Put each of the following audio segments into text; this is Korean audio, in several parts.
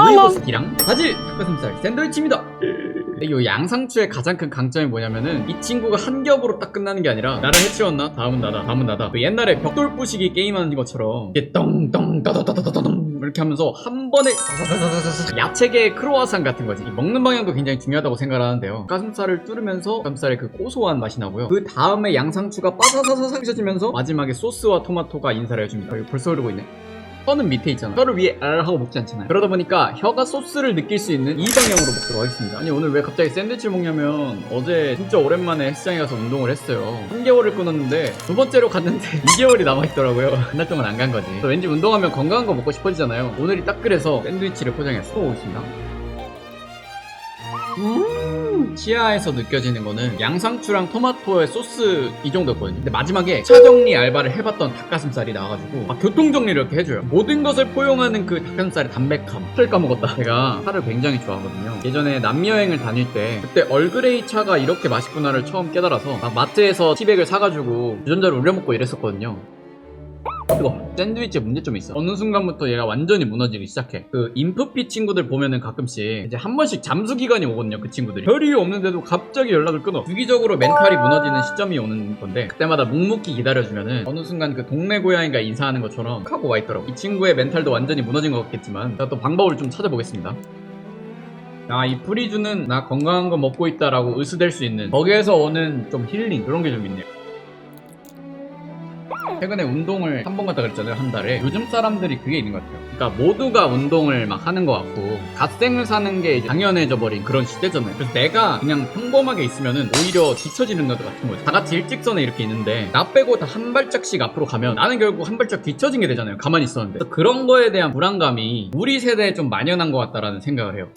루이버스키랑 바질 닭가슴살 샌드위치입니다. 이 양상추의 가장 큰 강점이 뭐냐면은 이 친구가 한 겹으로 딱 끝나는 게 아니라 나를 해치웠나? 다음은 나다 다음은 나다. 그 옛날에 벽돌 부시기 게임하는 것처럼 이게 떵떵 따다다다다다덩 이렇게 하면서 한 번에 야채계 크로와상 같은 거지. 먹는 방향도 굉장히 중요하다고 생각을 하는데요. 가슴살을 뚫으면서 가슴살의 그 고소한 맛이 나고요. 그 다음에 양상추가 바사사사삭 휘어지면서 마지막에 소스와 토마토가 인사를 해줍니다. 이거 벌써 흐르고 있네. 혀는 밑에 있잖아. 혀를 위에 알 하고 먹지 않잖아요. 그러다 보니까 혀가 소스를 느낄 수 있는 이 방향으로 먹도록 하겠습니다. 아니 오늘 왜 갑자기 샌드위치를 먹냐면 어제 진짜 오랜만에 헬스장에 가서 운동을 했어요. 3개월을 끊었는데 두 번째로 갔는데 2개월이 남아있더라고요. 한 달 동안 안 간 거지. 왠지 운동하면 건강한 거 먹고 싶어지잖아요. 오늘이 딱 그래서 샌드위치를 포장했어. 먹겠습니다. 치아에서 느껴지는 거는 양상추랑 토마토의 소스 이 정도였거든요. 근데 마지막에 차정리 알바를 해봤던 닭가슴살이 나와가지고 막 교통정리를 이렇게 해줘요. 모든 것을 포용하는 그 닭가슴살의 담백함. 살을 까먹었다. 제가 차를 굉장히 좋아하거든요. 예전에 남여행을 다닐 때 그때 얼그레이 차가 이렇게 맛있구나를 처음 깨달아서 막 마트에서 티백을 사가지고 주전자를 우려먹고 이랬었거든요. 뜨거. 샌드위치에 문제점이 있어. 어느 순간부터 얘가 완전히 무너지기 시작해. 그 인프피 친구들 보면은 가끔씩 이제 한 번씩 잠수 기간이 오거든요. 그 친구들이 별이 없는데도 갑자기 연락을 끊어. 주기적으로 멘탈이 무너지는 시점이 오는 건데 그때마다 묵묵히 기다려주면은 어느 순간 그 동네 고양이가 인사하는 것처럼 하고 와 있더라고. 이 친구의 멘탈도 완전히 무너진 것 같겠지만 제가 또 방법을 좀 찾아보겠습니다. 이 프리주는 나 건강한 거 먹고 있다라고 의스댈 수 있는 거기에서 오는 좀 힐링 그런 게 좀 있네요. 최근에 운동을 한 번 갔다 그랬잖아요. 한 달에. 요즘 사람들이 그게 있는 것 같아요. 그러니까 모두가 운동을 막 하는 것 같고 갓생을 사는 게 이제 당연해져 버린 그런 시대잖아요. 그래서 내가 그냥 평범하게 있으면은 오히려 뒤처지는 것 같은 거죠. 다 같이 일직선에 이렇게 있는데 나 빼고 다 한 발짝씩 앞으로 가면 나는 결국 한 발짝 뒤처진 게 되잖아요. 가만히 있었는데. 그래서 그런 거에 대한 불안감이 우리 세대에 좀 만연한 것 같다라는 생각을 해요.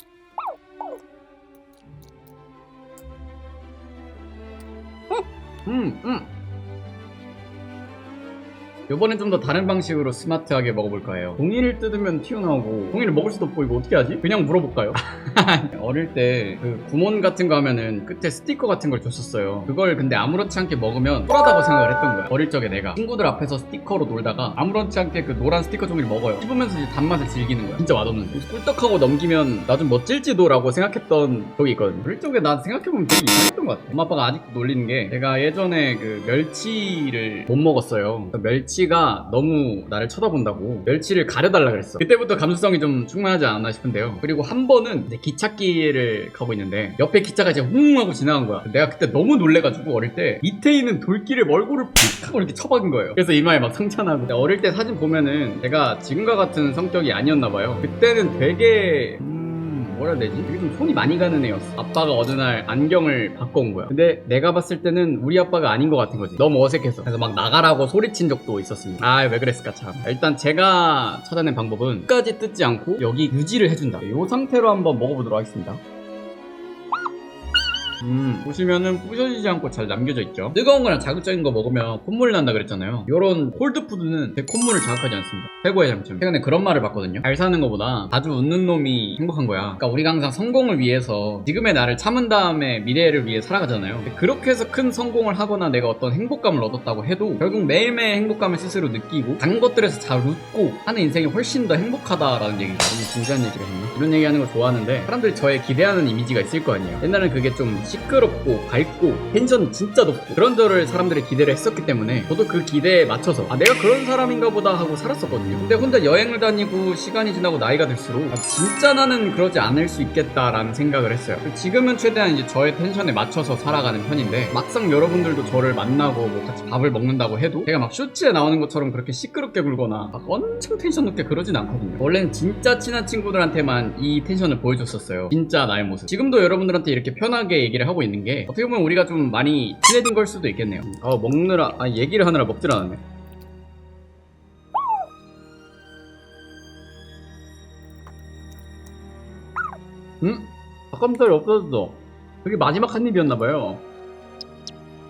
요번엔 좀 더 다른 방식으로 스마트하게 먹어볼까 해요. 종이를 뜯으면 튀어나오고 종이를 먹을 수도 없고 이거 어떻게 하지? 그냥 물어볼까요? 어릴 때 그 구몬 같은 거 하면은 끝에 스티커 같은 걸 줬었어요. 그걸 근데 아무렇지 않게 먹으면 쿨하다고 생각을 했던 거야. 어릴 적에 내가 친구들 앞에서 스티커로 놀다가 아무렇지 않게 그 노란 스티커 종이를 먹어요. 씹으면서 이제 단맛을 즐기는 거야. 진짜 맛없는데 꿀떡하고 넘기면 나 좀 멋질지도 라고 생각했던 적이 있거든요. 어릴 적에 나 생각해보면 되게 이상했던 것 같아. 엄마 아빠가 아직도 놀리는 게 제가 예전에 그 멸치를 못 먹었어요. 멸치가 너무 나를 쳐다본다고 멸치를 가려달라 그랬어. 그때부터 감수성이 좀 충만하지 않았나 싶은데요. 그리고 한 번은 이제 기찻길을 가고 있는데 옆에 기차가 이제 웅 하고 지나간 거야. 내가 그때 너무 놀래가지고 어릴 때 밑에 있는 돌길에 얼굴을 픽 하고 이렇게 쳐박은 거예요. 그래서 이마에 막 상처나고. 어릴 때 사진 보면은 제가 지금과 같은 성격이 아니었나 봐요. 그때는 되게 뭐라 해야 되지? 되게 좀 손이 많이 가는 애였어. 아빠가 어느 날 안경을 바꿔온 거야. 근데 내가 봤을 때는 우리 아빠가 아닌 것 같은 거지. 너무 어색해서. 그래서 막 나가라고 소리친 적도 있었습니다. 왜 그랬을까 참. 일단 제가 찾아낸 방법은 끝까지 뜯지 않고 여기 유지를 해준다. 이 상태로 한번 먹어보도록 하겠습니다. 보시면은 부셔지지 않고 잘 남겨져 있죠. 뜨거운 거랑 자극적인 거 먹으면 콧물 난다 그랬잖아요. 요런 콜드푸드는 제 콧물을 자극하지 않습니다. 최고의 장점. 최근에 그런 말을 봤거든요. 잘 사는 거보다 자주 웃는 놈이 행복한 거야. 그러니까 우리가 항상 성공을 위해서 지금의 나를 참은 다음에 미래를 위해 살아가잖아요. 근데 그렇게 해서 큰 성공을 하거나 내가 어떤 행복감을 얻었다고 해도 결국 매일매일 행복감을 스스로 느끼고 단 것들에서 잘 웃고 하는 인생이 훨씬 더 행복하다라는 얘기가 너무 진지한 얘기를 했나? 이런 얘기하는 걸 좋아하는데 사람들이 저에 기대하는 이미지가 있을 거 아니에요. 옛날에는 그게 좀 시끄럽고 밝고 텐션 진짜 높고 그런 저를 사람들이 기대를 했었기 때문에 저도 그 기대에 맞춰서 내가 그런 사람인가 보다 하고 살았었거든요. 근데 혼자 여행을 다니고 시간이 지나고 나이가 들수록 진짜 나는 그러지 않을 수 있겠다라는 생각을 했어요. 지금은 최대한 이제 저의 텐션에 맞춰서 살아가는 편인데 막상 여러분들도 저를 만나고 뭐 같이 밥을 먹는다고 해도 제가 막 쇼츠에 나오는 것처럼 그렇게 시끄럽게 굴거나 막 엄청 텐션 높게 그러진 않거든요. 원래는 진짜 친한 친구들한테만 이 텐션을 보여줬었어요. 진짜 나의 모습. 지금도 여러분들한테 이렇게 편하게 얘기를 하고 있는 게 어떻게 보면 우리가 좀 많이 친해진 걸 수도 있겠네요. 먹느라 얘기를 하느라 먹질 않았네. 닭가슴살이 없어졌어. 그게 마지막 한 입이었나봐요.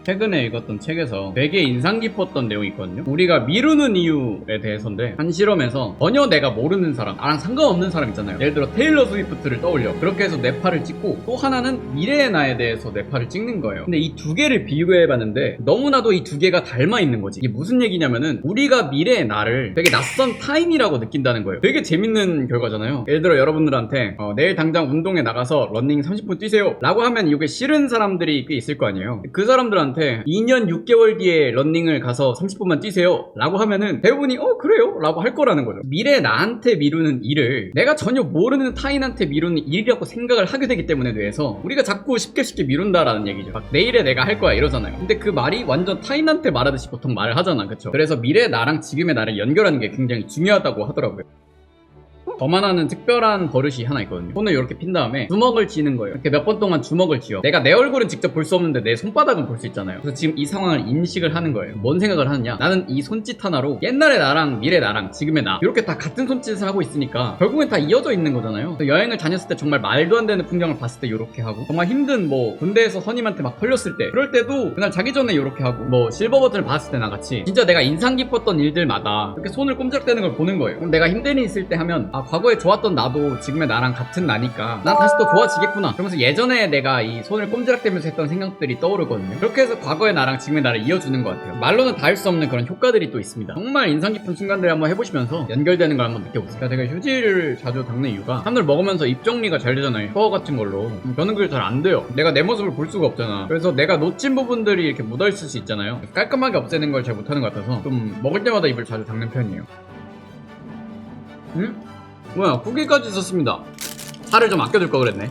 최근에 읽었던 책에서 되게 인상 깊었던 내용이 있거든요. 우리가 미루는 이유에 대해서인데, 한 실험에서 전혀 내가 모르는 사람, 나랑 상관없는 사람 있잖아요. 예를 들어 테일러 스위프트를 떠올려. 그렇게 해서 내 팔을 찍고, 또 하나는 미래의 나에 대해서 내 팔을 찍는 거예요. 근데 이 두 개를 비교해봤는데 너무나도 이 두 개가 닮아 있는 거지. 이게 무슨 얘기냐면은, 우리가 미래의 나를 되게 낯선 타인이라고 느낀다는 거예요. 되게 재밌는 결과잖아요. 예를 들어 여러분들한테 내일 당장 운동에 나가서 러닝 30분 뛰세요 라고 하면 이게 싫은 사람들이 꽤 있을 거 아니에요. 그 사람들한테 2년 6개월 뒤에 러닝을 가서 30분만 뛰세요 라고 하면은 대부분이 그래요? 라고 할 거라는 거죠. 미래 나한테 미루는 일을 내가 전혀 모르는 타인한테 미루는 일이라고 생각을 하게 되기 때문에, 뇌에서 우리가 자꾸 쉽게 미룬다라는 얘기죠. 막 내일에 내가 할 거야 이러잖아요. 근데 그 말이 완전 타인한테 말하듯이 보통 말을 하잖아, 그쵸? 그래서 미래 나랑 지금의 나를 연결하는 게 굉장히 중요하다고 하더라고요. 저만 하는 특별한 버릇이 하나 있거든요. 손을 이렇게 핀 다음에 주먹을 쥐는 거예요. 이렇게 몇 번 동안 주먹을 쥐어. 내가 내 얼굴은 직접 볼 수 없는데 내 손바닥은 볼 수 있잖아요. 그래서 지금 이 상황을 인식을 하는 거예요. 뭔 생각을 하느냐, 나는 이 손짓 하나로 옛날의 나랑 미래 나랑 지금의 나 이렇게 다 같은 손짓을 하고 있으니까 결국엔 다 이어져 있는 거잖아요. 여행을 다녔을 때 정말 말도 안 되는 풍경을 봤을 때 이렇게 하고, 정말 힘든 군대에서 선임한테 막 털렸을 때 그럴 때도 그날 자기 전에 이렇게 하고, 실버 버튼을 받았을 때 나같이 진짜 내가 인상 깊었던 일들마다 이렇게 손을 꼼짝대는 걸 보는 거예요. 그럼 내가 힘든 일 있을 때 하면 과거에 좋았던 나도 지금의 나랑 같은 나니까 난 다시 또 좋아지겠구나, 그러면서 예전에 내가 이 손을 꼼지락대면서 했던 생각들이 떠오르거든요. 그렇게 해서 과거의 나랑 지금의 나를 이어주는 것 같아요. 말로는 다 할 수 없는 그런 효과들이 또 있습니다. 정말 인상 깊은 순간들을 한번 해보시면서 연결되는 걸 한번 느껴보세요. 제가 휴지를 자주 닦는 이유가, 사람들 먹으면서 입 정리가 잘 되잖아요, 혀 같은 걸로. 저는 그게 잘 안 돼요. 내가 내 모습을 볼 수가 없잖아. 그래서 내가 놓친 부분들이 이렇게 묻어있을 수 있잖아요. 깔끔하게 없애는 걸 잘 못하는 것 같아서 좀 먹을 때마다 입을 자주 닦는 편이에요. 뭐야, 쿠키까지 썼습니다. 살을 좀 아껴둘 걸 그랬네.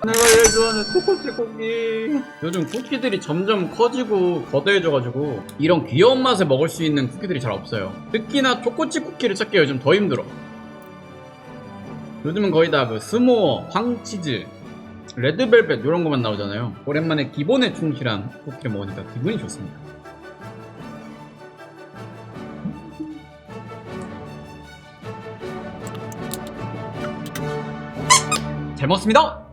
내가 제일 좋아하는 초코칩 쿠키. 요즘 쿠키들이 점점 커지고 거대해져가지고 이런 귀여운 맛에 먹을 수 있는 쿠키들이 잘 없어요. 특히나 초코칩 쿠키를 찾기가 요즘 더 힘들어. 요즘은 거의 다 스모어, 황치즈, 레드벨벳 이런 것만 나오잖아요. 오랜만에 기본에 충실한 쿠키를 먹으니까 기분이 좋습니다. 잘 먹었습니다.